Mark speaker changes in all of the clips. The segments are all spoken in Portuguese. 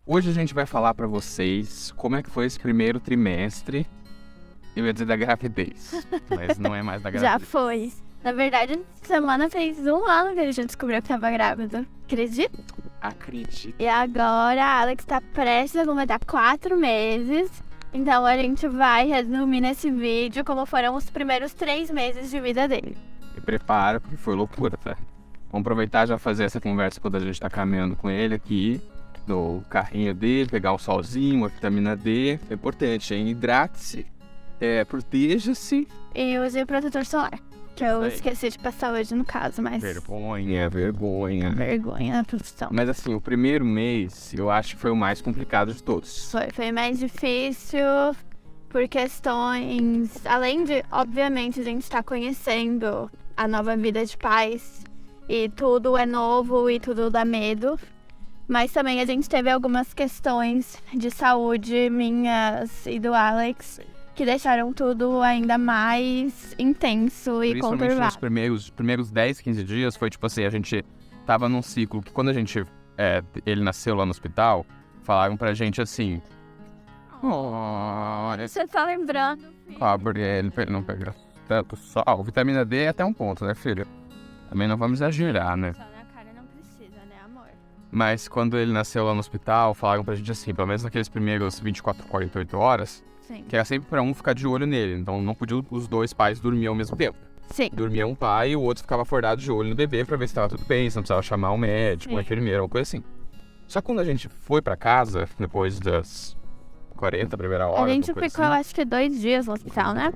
Speaker 1: Hoje a gente vai falar pra vocês como é que foi esse primeiro trimestre. Eu ia dizer da gravidez, mas não é mais da gravidez.
Speaker 2: Já foi. Na verdade, semana fez 1 ano que a gente descobriu que tava grávida. Acredita?
Speaker 1: Acredito.
Speaker 2: E agora a Alex tá prestes a completar 4 meses. Então a gente vai resumir nesse vídeo como foram os primeiros 3 meses de vida dele.
Speaker 1: Me prepara, porque foi loucura, tá? Vamos aproveitar e já fazer essa conversa quando a gente tá caminhando com ele aqui, no carrinho dele, pegar um solzinho, uma vitamina D. É importante, hein? Hidrate-se, proteja-se.
Speaker 2: E use protetor solar. Que eu
Speaker 1: Aí.
Speaker 2: esqueci de passar hoje no caso, mas...
Speaker 1: Vergonha.
Speaker 2: Vergonha na profissão.
Speaker 1: Mas assim, o primeiro mês, eu acho que foi o mais complicado de todos.
Speaker 2: Foi mais difícil por questões... Além de, obviamente, a gente estar conhecendo a nova vida de pais. E tudo é novo e tudo dá medo. Mas também a gente teve algumas questões de saúde minhas e do Alex que deixaram tudo ainda mais intenso e
Speaker 1: Principalmente
Speaker 2: conturbado.
Speaker 1: nos primeiros 10, 15 dias, foi tipo assim, a gente tava num ciclo que quando ele nasceu lá no hospital, falaram pra gente assim, olha,
Speaker 2: Você tá lembrando, filho?
Speaker 1: cobre ele pra ele não pegar tanto sol. Vitamina D é até um ponto, né, filho? Também não vamos exagerar, né?
Speaker 2: Só na cara não precisa, né, amor?
Speaker 1: Mas quando ele nasceu lá no hospital, falaram pra gente assim, pelo menos naqueles primeiros 24, 48 horas,
Speaker 2: Sim.
Speaker 1: que era sempre pra um ficar de olho nele. Então não podiam os dois pais dormir ao mesmo tempo.
Speaker 2: Sim.
Speaker 1: Dormia um pai e o outro ficava acordado de olho no bebê pra ver se tava tudo bem, se não precisava chamar um médico, uma enfermeira, uma coisa assim. Só que quando a gente foi pra casa, depois das 40, primeira hora,
Speaker 2: A gente
Speaker 1: alguma coisa
Speaker 2: ficou,
Speaker 1: assim,
Speaker 2: acho que 2 dias no hospital, né?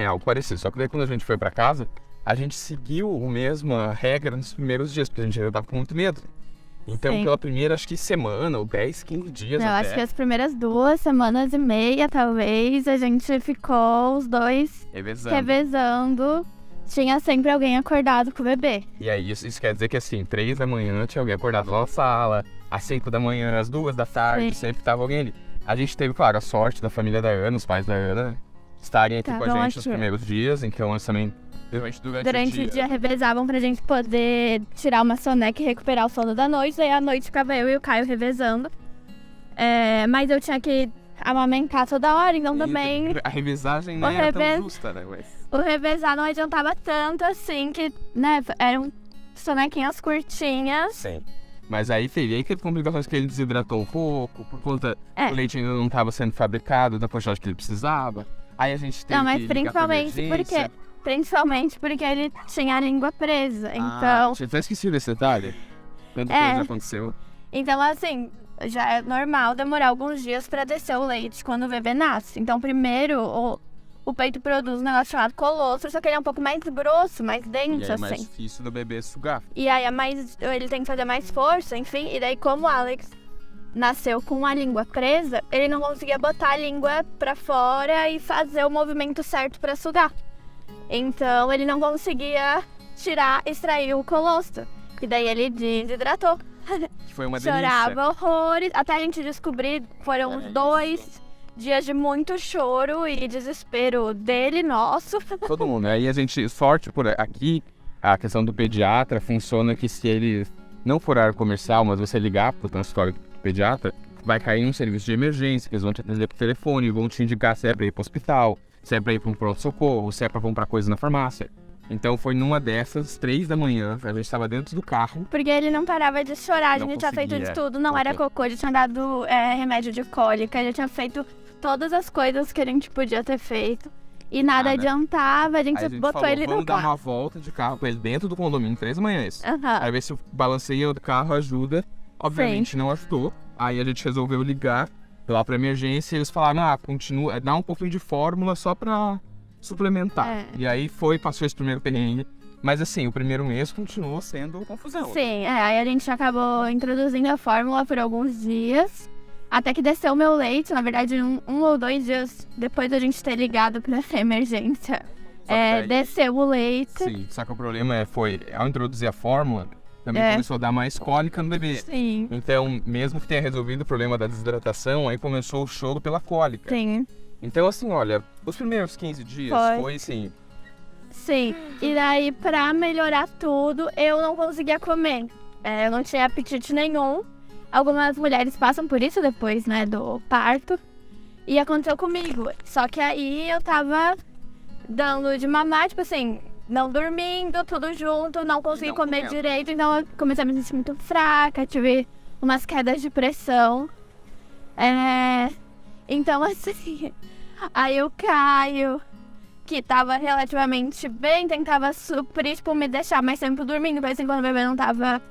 Speaker 1: algo parecido. Só que daí quando a gente foi pra casa, a gente seguiu a mesma regra nos primeiros dias, porque a gente ainda tava com muito medo. Então,
Speaker 2: Sim.
Speaker 1: pela primeira, acho que semana, ou 10, 15 dias
Speaker 2: Eu
Speaker 1: até.
Speaker 2: acho que as primeiras 2 semanas e meia, talvez, a gente ficou os dois
Speaker 1: Revezando.
Speaker 2: revezando. Tinha sempre alguém acordado com o bebê.
Speaker 1: E aí, isso quer dizer que assim, 3 da manhã tinha alguém acordado lá na sala, às 5 da manhã, às 2 da tarde,
Speaker 2: Sim.
Speaker 1: sempre tava alguém ali. A gente teve, claro, a sorte da família da Ana, os pais da Ana, estarem aqui com a
Speaker 2: Estavam
Speaker 1: gente nos
Speaker 2: aqui.
Speaker 1: primeiros dias, então eles também,
Speaker 2: Durante o dia revezavam pra gente poder tirar uma soneca e recuperar o sono da noite. Daí à noite ficava eu e o Caio revezando. Mas eu tinha que amamentar toda hora, então também
Speaker 1: A revisagem não
Speaker 2: O
Speaker 1: era tão
Speaker 2: revés-
Speaker 1: justa, né, ué?
Speaker 2: o revezar não adiantava tanto assim, que, né, eram sonequinhas curtinhas.
Speaker 1: Sim. Mas aí teve complicações que ele desidratou um pouco, por conta
Speaker 2: É.
Speaker 1: o leite ainda não estava sendo fabricado da quantidade que ele precisava. Aí a gente teve
Speaker 2: Não, mas
Speaker 1: que ligar pra emergência.
Speaker 2: principalmente porque ele tinha a língua presa.
Speaker 1: Ah, tinha até esquecido desse detalhe. Tanta
Speaker 2: É.
Speaker 1: coisa aconteceu.
Speaker 2: Então, assim, já é normal demorar alguns dias pra descer o leite quando o bebê nasce. Então, primeiro, o peito produz um negócio chamado colostro, só que ele é um pouco mais grosso, mais
Speaker 1: E
Speaker 2: denso,
Speaker 1: aí é mais
Speaker 2: assim.
Speaker 1: difícil do bebê sugar.
Speaker 2: E aí ele tem que fazer mais força, enfim. E daí, como o Alex nasceu com a língua presa, ele não conseguia botar a língua pra fora e fazer o movimento certo pra sugar. Então, ele não conseguia extrair o colostro. E daí ele desidratou.
Speaker 1: Que foi uma delícia.
Speaker 2: Chorava horrores. Até a gente descobrir, foram uns 2 dias de muito choro e desespero dele, nosso.
Speaker 1: Todo mundo. Aí a gente, sorte por aqui, a questão do pediatra funciona que se ele não for área comercial, mas você ligar pro consultório do pediatra, vai cair em um serviço de emergência, que eles vão te atender por telefone, vão te indicar se é pra ir pro hospital, se é pra ir pra um pronto-socorro, se é pra comprar coisa na farmácia. Então foi numa dessas, 3 da manhã, a gente tava dentro do carro.
Speaker 2: Porque ele não parava de chorar, a
Speaker 1: Não
Speaker 2: gente tinha feito de
Speaker 1: conseguia.
Speaker 2: tudo. Não era cocô, ele tinha dado remédio de cólica, ele tinha feito todas as coisas que a gente podia ter feito. E nada adiantava, a gente
Speaker 1: Aí a gente
Speaker 2: botou
Speaker 1: falou,
Speaker 2: ele no
Speaker 1: vamos dar
Speaker 2: carro.
Speaker 1: uma volta de carro com ele dentro do condomínio, 3 da manhã isso.
Speaker 2: Aham.
Speaker 1: Aí ver se o balanceio do carro ajuda. Obviamente não ajudou. Aí a gente resolveu ligar lá pra emergência e eles falaram, continua, dá um pouquinho de fórmula só pra suplementar.
Speaker 2: É.
Speaker 1: E aí passou esse primeiro perrengue. Mas assim, o primeiro mês continuou sendo confusão.
Speaker 2: Sim, aí a gente acabou introduzindo a fórmula por alguns dias. Até que desceu o meu leite, na verdade, um ou 2 dias depois da gente ter ligado pra emergência.
Speaker 1: Só que daí-
Speaker 2: Desceu o leite.
Speaker 1: Sim, só que o problema foi, ao introduzir a fórmula, também começou a dar mais cólica no bebê.
Speaker 2: Sim,
Speaker 1: Então, mesmo que tenha resolvido o problema da desidratação, aí começou o choro pela cólica.
Speaker 2: sim.
Speaker 1: Então, assim, olha, os primeiros 15 dias foi assim,
Speaker 2: Sim, e daí pra melhorar tudo, eu não conseguia comer. Eu não tinha apetite nenhum. algumas mulheres passam por isso depois, né, do parto. E aconteceu comigo. Só que aí eu tava dando de mamar, tipo assim, não dormindo, tudo junto, não consegui comer direito. Então eu comecei a me sentir muito fraca, tive umas quedas de pressão. Então assim, aí o Caio, que tava relativamente bem, tentava suprir, tipo, me deixar mais tempo dormindo, por exemplo, quando o bebê não tava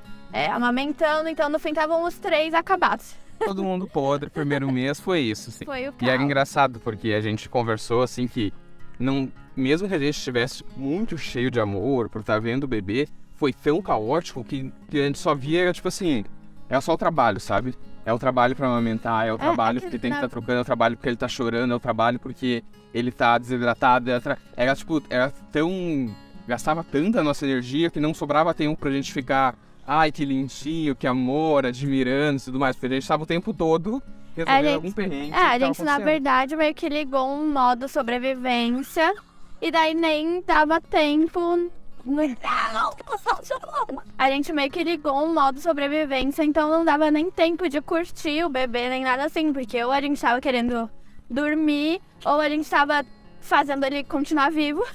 Speaker 2: amamentando. Então no fim estavam os 3 acabados.
Speaker 1: Todo mundo podre, primeiro mês foi isso, assim.
Speaker 2: Foi o
Speaker 1: E era
Speaker 2: caos.
Speaker 1: engraçado, porque a gente conversou, assim, que não, mesmo que a gente estivesse muito cheio de amor por estar vendo o bebê, foi tão caótico que a gente só via, tipo assim, é só o trabalho, sabe? É o trabalho pra amamentar, é o trabalho porque tem que estar trocando, é o trabalho porque ele tá chorando, é o trabalho porque ele tá desidratado. Era tão... Gastava tanta nossa energia que não sobrava tempo pra gente ficar... Ai, que lindinho, que amor, admirando e tudo mais. Porque a gente tava o tempo todo resolvendo algum perrengue.
Speaker 2: A gente, na verdade, meio que ligou um modo sobrevivência. E daí nem dava tempo. A gente meio que ligou um modo sobrevivência. Então não dava nem tempo de curtir o bebê, nem nada assim. Porque ou a gente tava querendo dormir, ou a gente tava fazendo ele continuar vivo.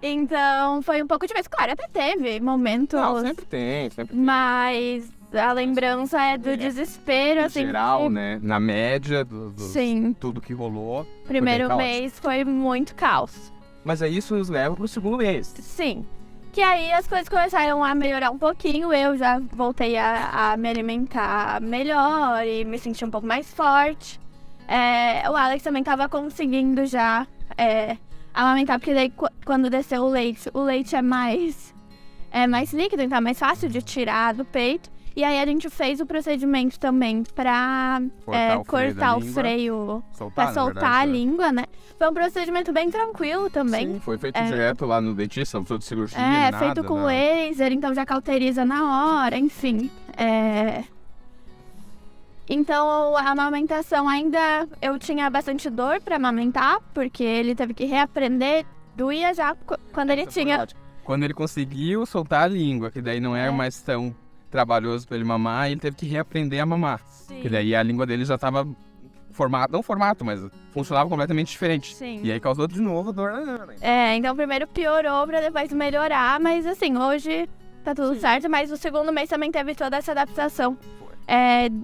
Speaker 2: Então foi um pouco difícil. Claro, até teve momentos.
Speaker 1: Não, sempre tem.
Speaker 2: Mas a lembrança é do desespero, assim.
Speaker 1: Em geral, né? Na média
Speaker 2: Sim.
Speaker 1: Tudo que rolou.
Speaker 2: Primeiro mês foi muito caos.
Speaker 1: Mas aí isso nos leva pro segundo mês.
Speaker 2: Sim. Que aí as coisas começaram a melhorar um pouquinho. Eu já voltei a me alimentar melhor e me sentir um pouco mais forte. O Alex também tava conseguindo já amamentar, porque daí quando desceu o leite é mais líquido, então é mais fácil de tirar do peito. E aí a gente fez o procedimento também pra cortar o freio, pra soltar a língua, né? Foi um procedimento bem tranquilo também.
Speaker 1: Sim, foi feito direto lá no dentista, não precisou de cirurgia,
Speaker 2: feito com laser, então já cauteriza na hora, enfim. Então a amamentação ainda, eu tinha bastante dor pra amamentar, porque ele teve que reaprender, doía já quando ele tinha...
Speaker 1: Quando ele conseguiu soltar a língua, que daí não era mais tão trabalhoso pra ele mamar, ele teve que reaprender a mamar.
Speaker 2: Sim.
Speaker 1: Que daí a língua dele já tava mas funcionava completamente diferente.
Speaker 2: Sim.
Speaker 1: E aí causou de novo dor.
Speaker 2: Então primeiro piorou pra depois melhorar, mas assim, hoje tá tudo certo, mas o segundo mês também teve toda essa adaptação.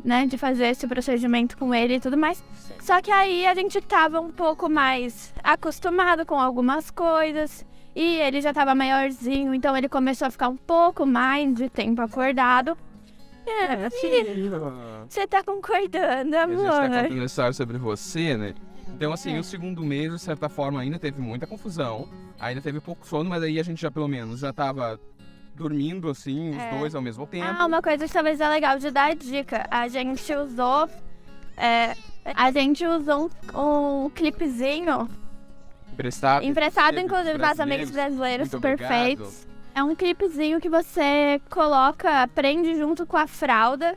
Speaker 2: Né, de fazer esse procedimento com ele e tudo mais.
Speaker 1: Sim.
Speaker 2: Só que aí a gente tava um pouco mais acostumado com algumas coisas e ele já tava maiorzinho, então ele começou a ficar um pouco mais de tempo acordado. Você tá concordando, amor?
Speaker 1: A gente tá contando história sobre você, né? Então, assim, o segundo mês, de certa forma, ainda teve muita confusão, ainda teve pouco sono, mas aí a gente já, pelo menos, já tava dormindo, assim, os dois ao mesmo tempo.
Speaker 2: Uma coisa que talvez é legal de dar dica. A gente usou um clipezinho emprestado inclusive para amigos brasileiros perfeitos. É um clipezinho que você coloca, prende junto com a fralda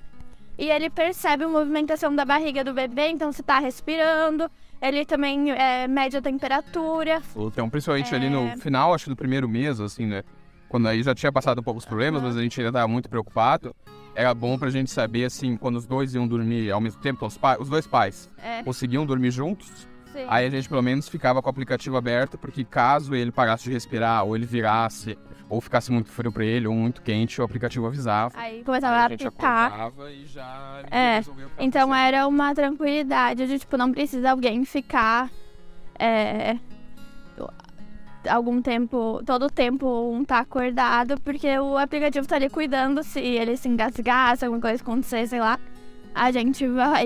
Speaker 2: e ele percebe a movimentação da barriga do bebê, então se tá respirando. Ele também mede a temperatura.
Speaker 1: Então, principalmente ali no final, acho que do primeiro mês, assim, né? Quando aí já tinha passado um pouco os problemas, mas a gente ainda estava muito preocupado. Era bom pra gente saber, assim, quando os dois iam dormir ao mesmo tempo, então os dois pais conseguiam dormir juntos.
Speaker 2: Sim.
Speaker 1: Aí a gente pelo menos ficava com o aplicativo aberto, porque caso ele parasse de respirar, ou ele virasse, ou ficasse muito frio pra ele, ou muito quente, o aplicativo avisava.
Speaker 2: Aí começava a
Speaker 1: gente
Speaker 2: apitar.
Speaker 1: acordava e já resolveu o que
Speaker 2: Então
Speaker 1: tava
Speaker 2: era uma tranquilidade de, tipo, não precisa alguém ficar algum tempo, todo o tempo um tá acordado, porque o aplicativo tá ali cuidando. Se ele se engasgar, se alguma coisa acontecer, sei lá, a gente vai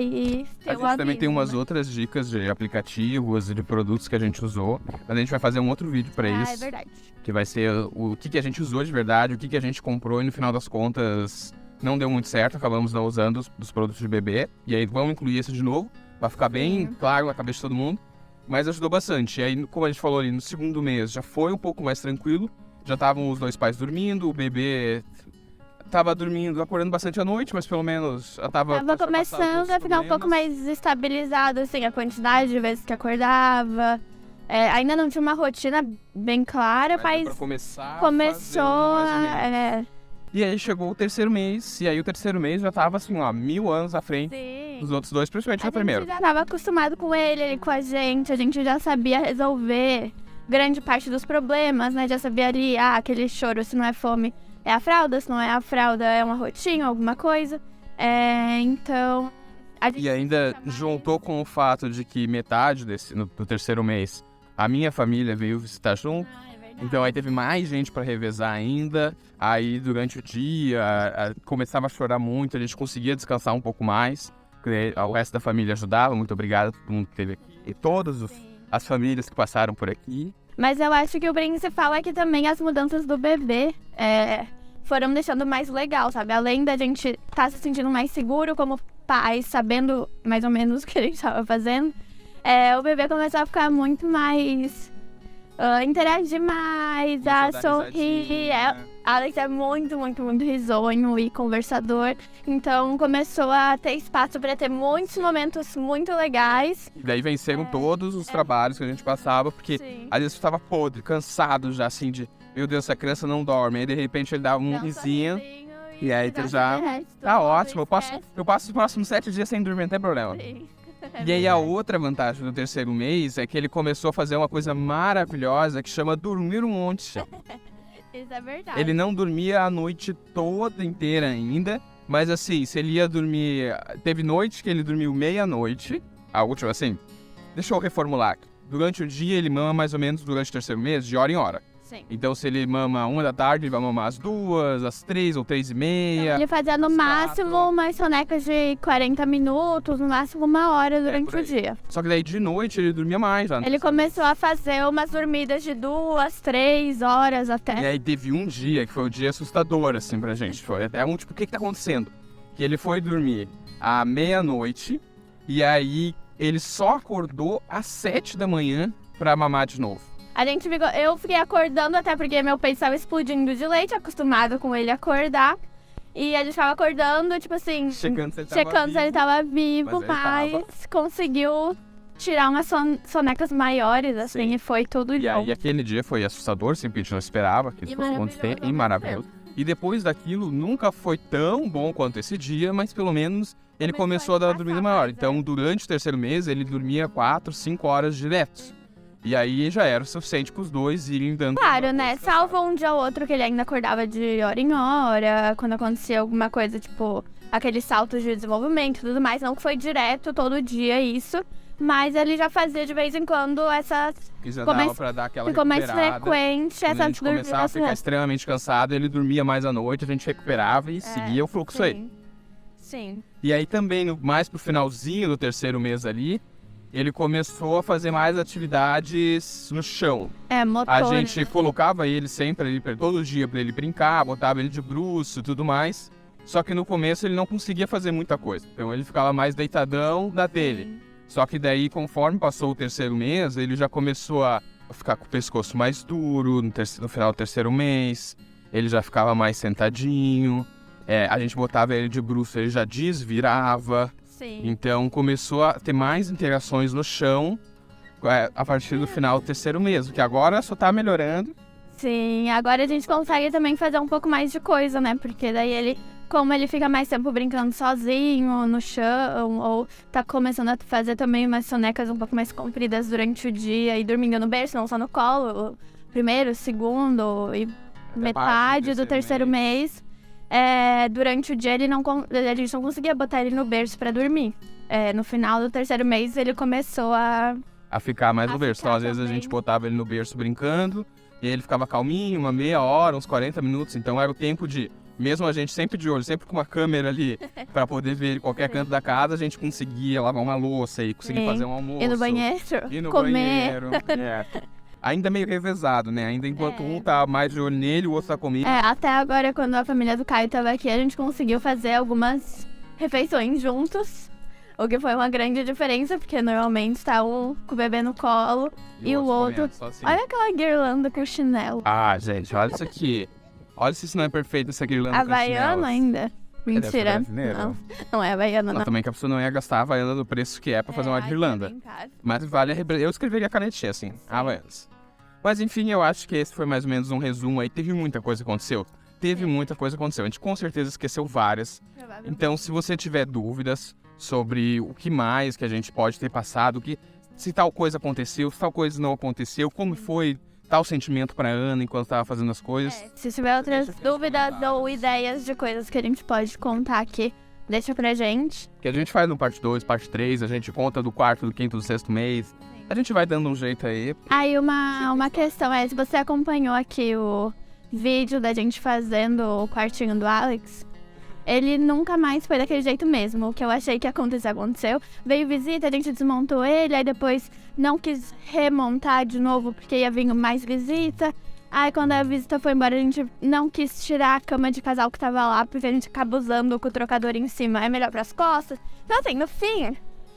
Speaker 2: ter
Speaker 1: A gente também tem umas outras dicas de aplicativos e de produtos que a gente usou, mas a gente vai fazer um outro vídeo pra isso.
Speaker 2: É verdade.
Speaker 1: Que vai ser o que a gente usou de verdade, o que a gente comprou e no final das contas não deu muito certo, acabamos não usando os produtos de bebê. E aí vamos incluir isso de novo, pra ficar bem claro na cabeça de todo mundo. Mas ajudou bastante. E aí, como a gente falou ali, no segundo mês já foi um pouco mais tranquilo. Já estavam os dois pais dormindo, o bebê tava dormindo, acordando bastante à noite, mas pelo menos já tava
Speaker 2: começando a ficar um pouco mais estabilizado, assim, a quantidade de vezes que acordava. Ainda não tinha uma rotina bem clara, mas
Speaker 1: começou E aí chegou o terceiro mês, e aí o terceiro mês já tava assim, ó, 1000 anos à frente
Speaker 2: Sim.
Speaker 1: dos outros dois, principalmente
Speaker 2: A
Speaker 1: no primeiro.
Speaker 2: gente já estava acostumado com ele com a gente já sabia resolver grande parte dos problemas, né? Já sabia ali, aquele choro, se não é fome, é a fralda, se não é a fralda, é uma rotinha, alguma coisa. Então... a gente
Speaker 1: E ainda
Speaker 2: se chama
Speaker 1: juntou com o fato de que metade do terceiro mês, a minha família veio visitar junto.
Speaker 2: é verdade.
Speaker 1: Então aí teve mais gente para revezar ainda. Aí durante o dia começava a chorar muito, a gente conseguia descansar um pouco mais. Porque o resto da família ajudava. Muito obrigado a todo mundo que esteve aqui. E todas as famílias que passaram por aqui.
Speaker 2: Mas eu acho que o principal é que também as mudanças do bebê foram deixando mais legal, sabe? Além da gente estar se sentindo mais seguro como pais, sabendo mais ou menos o que a gente estava fazendo, o bebê começou a ficar muito mais... interagir mais, a sorrir. Alex é muito, muito, muito risonho e conversador. Então começou a ter espaço para ter muitos momentos muito legais.
Speaker 1: E daí venceram todos os trabalhos que a gente passava, porque
Speaker 2: Sim.
Speaker 1: às vezes eu estava podre, cansado já, assim, de... Meu Deus, essa criança não dorme. Aí de repente ele dava um risinho. E aí tu já... Tá ótimo, eu passo os próximos 7 dias sem dormir, não tem problema.
Speaker 2: Sim.
Speaker 1: E aí a outra vantagem do terceiro mês é que ele começou a fazer uma coisa maravilhosa que chama dormir um monte.
Speaker 2: Isso é verdade.
Speaker 1: Ele não dormia a noite toda inteira ainda, mas assim, se ele ia dormir... Teve noite que ele dormiu meia-noite, a última assim, deixa eu reformular. Durante o dia ele mama mais ou menos durante o terceiro mês, de hora em hora.
Speaker 2: Sim.
Speaker 1: Então se ele mama 1 da tarde, ele vai mamar às 2, às 3 ou 3:30.
Speaker 2: Então, ele fazia no
Speaker 1: às
Speaker 2: máximo
Speaker 1: 4.
Speaker 2: umas sonecas de 40 minutos, no máximo 1 hora durante
Speaker 1: por
Speaker 2: o
Speaker 1: aí.
Speaker 2: dia.
Speaker 1: Só que daí de noite ele dormia mais já.
Speaker 2: Ele começou a fazer umas dormidas de 2, 3 horas
Speaker 1: E
Speaker 2: até.
Speaker 1: aí teve um dia que foi um dia assustador, assim, pra gente. Foi até tipo, o que tá acontecendo? Que ele foi dormir à meia-noite e aí ele só acordou às 7 da manhã pra mamar de novo.
Speaker 2: Eu fiquei acordando até porque meu peito estava explodindo de leite, acostumado com ele acordar. E a gente ficava acordando, tipo assim,
Speaker 1: Checando se
Speaker 2: ele tava vivo,
Speaker 1: Mas ele
Speaker 2: mas conseguiu tirar umas sonecas maiores, assim,
Speaker 1: Sim.
Speaker 2: e foi tudo
Speaker 1: E
Speaker 2: de
Speaker 1: aí
Speaker 2: bom.
Speaker 1: aquele dia foi assustador, sempre a gente não esperava que isso fosse acontecer, e maravilhoso. E depois daquilo, nunca foi tão bom quanto esse dia, mas pelo menos ele começou a dar uma dormida maior. Então, durante o terceiro mês, ele dormia 4, 5 horas diretos. E aí já era o suficiente para os dois irem dando...
Speaker 2: Claro, né? Salvo um dia ou outro que ele ainda acordava de hora em hora, quando acontecia alguma coisa, tipo, aqueles saltos de desenvolvimento e tudo mais. Não que foi direto todo dia isso, mas ele já fazia de vez em quando essas...
Speaker 1: Que já
Speaker 2: ficou
Speaker 1: dava
Speaker 2: mais-
Speaker 1: pra dar aquela
Speaker 2: Ficou mais
Speaker 1: recuperada.
Speaker 2: frequente
Speaker 1: Quando a
Speaker 2: essa
Speaker 1: gente começava a ficar extremamente cansado, ele dormia mais à noite, a gente recuperava e seguia o fluxo aí.
Speaker 2: Sim.
Speaker 1: E aí também, mais pro finalzinho do terceiro mês ali, ele começou a fazer mais atividades no chão.
Speaker 2: Motor.
Speaker 1: A gente colocava ele sempre ali, todo dia pra ele brincar, botava ele de bruço e tudo mais. Só que no começo ele não conseguia fazer muita coisa. Então ele ficava mais deitadão da dele. Só que daí, conforme passou o terceiro mês, ele já começou a ficar com o pescoço mais duro no final do terceiro mês. Ele já ficava mais sentadinho. A gente botava ele de bruço, ele já desvirava.
Speaker 2: Sim.
Speaker 1: Então começou a ter mais interações no chão a partir do final do terceiro mês, que agora só tá melhorando.
Speaker 2: Sim, agora a gente consegue também fazer um pouco mais de coisa, né? Porque daí como ele fica mais tempo brincando sozinho no chão, ou tá começando a fazer também umas sonecas um pouco mais compridas durante o dia e dormindo no berço, não só no colo, o primeiro, o segundo e metade do terceiro mês. Durante o dia a gente não conseguia botar ele no berço pra dormir. No final do terceiro mês ele começou a
Speaker 1: Ficar mais no berço.
Speaker 2: ficar
Speaker 1: Então às vezes a
Speaker 2: também.
Speaker 1: gente botava ele no berço brincando, e ele ficava calminho, uma meia hora, uns 40 minutos. Então era o tempo de, mesmo a gente sempre de olho, sempre com uma câmera ali, pra poder ver ele em qualquer canto da casa, a gente conseguia lavar uma louça e conseguir
Speaker 2: Sim.
Speaker 1: fazer um almoço.
Speaker 2: ir no banheiro,
Speaker 1: Ir no
Speaker 2: comer.
Speaker 1: banheiro. Ainda meio revezado, né? Ainda enquanto um tá mais de olho nele, o outro tá comigo.
Speaker 2: Até agora, quando a família do Caio estava aqui, a gente conseguiu fazer algumas refeições juntos. O que foi uma grande diferença, porque normalmente tá um com o bebê no colo e o outro...
Speaker 1: comendo, só assim.
Speaker 2: Olha aquela guirlanda com chinelo.
Speaker 1: Ah, gente, olha isso aqui. Olha se isso não é perfeito, essa guirlanda com
Speaker 2: Havaiana
Speaker 1: chinelas.
Speaker 2: ainda? Mentira.
Speaker 1: brasileiro.
Speaker 2: Não é Havaiana,
Speaker 1: Não,
Speaker 2: não.
Speaker 1: também que a pessoa não ia gastar a Havaiana do preço que é pra fazer uma
Speaker 2: aqui é
Speaker 1: guirlanda.
Speaker 2: bem caro.
Speaker 1: Mas vale eu escreveria canetinha, assim, Havaianas. Mas enfim, eu acho que esse foi mais ou menos um resumo aí. Teve muita coisa que aconteceu. teve muita coisa que aconteceu. A gente com certeza esqueceu várias. Então, se você tiver dúvidas sobre o que mais que a gente pode ter passado, se tal coisa aconteceu, se tal coisa não aconteceu, como foi tal sentimento pra Ana enquanto estava fazendo as coisas.
Speaker 2: Se tiver outras dúvidas ou ideias de coisas que a gente pode contar aqui, deixa pra gente.
Speaker 1: Que a gente faz no parte 2, parte 3, a gente conta do quarto, do quinto, do sexto mês. A gente vai dando um jeito aí.
Speaker 2: Aí uma questão é, se você acompanhou aqui o vídeo da gente fazendo o quartinho do Alex, ele nunca mais foi daquele jeito mesmo. O que eu achei que aconteceu. Veio visita, a gente desmontou ele, aí depois não quis remontar de novo porque ia vir mais visita. Aí quando a visita foi embora, a gente não quis tirar a cama de casal que tava lá, porque a gente acaba usando com o trocador em cima, é melhor pras costas. Então assim, no fim...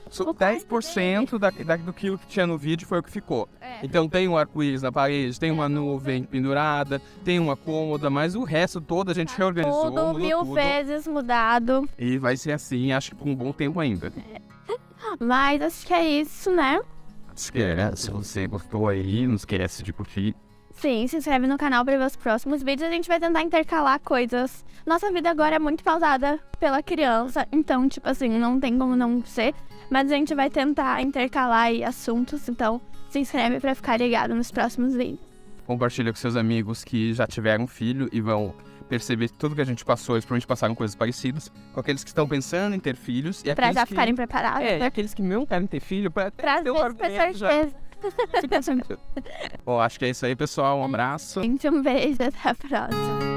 Speaker 1: 10% do que tinha no vídeo foi o que ficou. Então tem um arco-íris na parede, tem uma nuvem pendurada, tem uma cômoda, mas o resto todo a gente reorganizou.
Speaker 2: Tudo mil vezes mudado.
Speaker 1: E vai ser assim, acho que por um bom tempo ainda.
Speaker 2: Mas acho que é isso, né?
Speaker 1: Se você gostou aí, não esquece de curtir.
Speaker 2: Sim, se inscreve no canal para ver os próximos vídeos. A gente vai tentar intercalar coisas. Nossa vida agora é muito pausada pela criança, então, tipo assim, não tem como não ser. Mas a gente vai tentar intercalar aí assuntos, então se inscreve para ficar ligado nos próximos vídeos.
Speaker 1: Compartilha com seus amigos que já tiveram filho e vão perceber que tudo que a gente passou, eles provavelmente passaram coisas parecidas, com aqueles que estão pensando em ter filhos. E
Speaker 2: pra já ficarem preparados.
Speaker 1: E aqueles que não querem ter filho, pra ter um argumento já. Bom, acho que é isso aí, pessoal. Um abraço.
Speaker 2: Gente, um beijo, até a próxima.